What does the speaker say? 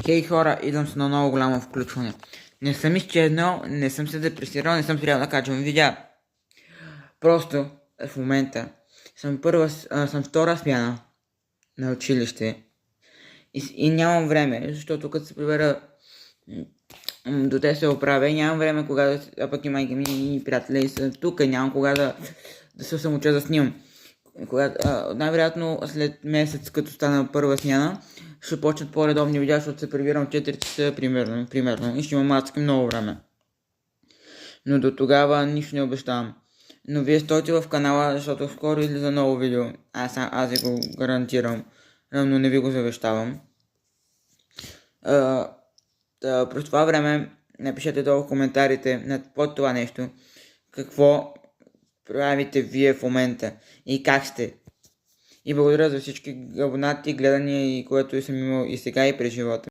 Хей хора, идвам с едно много голямо включване. Не съм изчезнал, не съм се депресирал, не съм спрял да качвам видеа. Просто в момента съм втора смяна на училище и нямам време, защото като се прибера до те се оправя, нямам време а пък и майка ми и приятели са тук, нямам кога да се самоча да снимам. Най-вероятно след месец, като стана първа смяна, ще почнат по-редовни видеа, защото се прибирам 4 часа примерно и ще имам адски много време. Но до тогава нищо не обещавам. Но вие стойте в канала, защото скоро излиза ново видео. Аз ви го гарантирам, но не ви го завещавам. През това време напишете долу в коментарите под това нещо какво правите вие в момента и как сте. И благодаря за всички абонати, гледания и което съм имал и сега и през живота.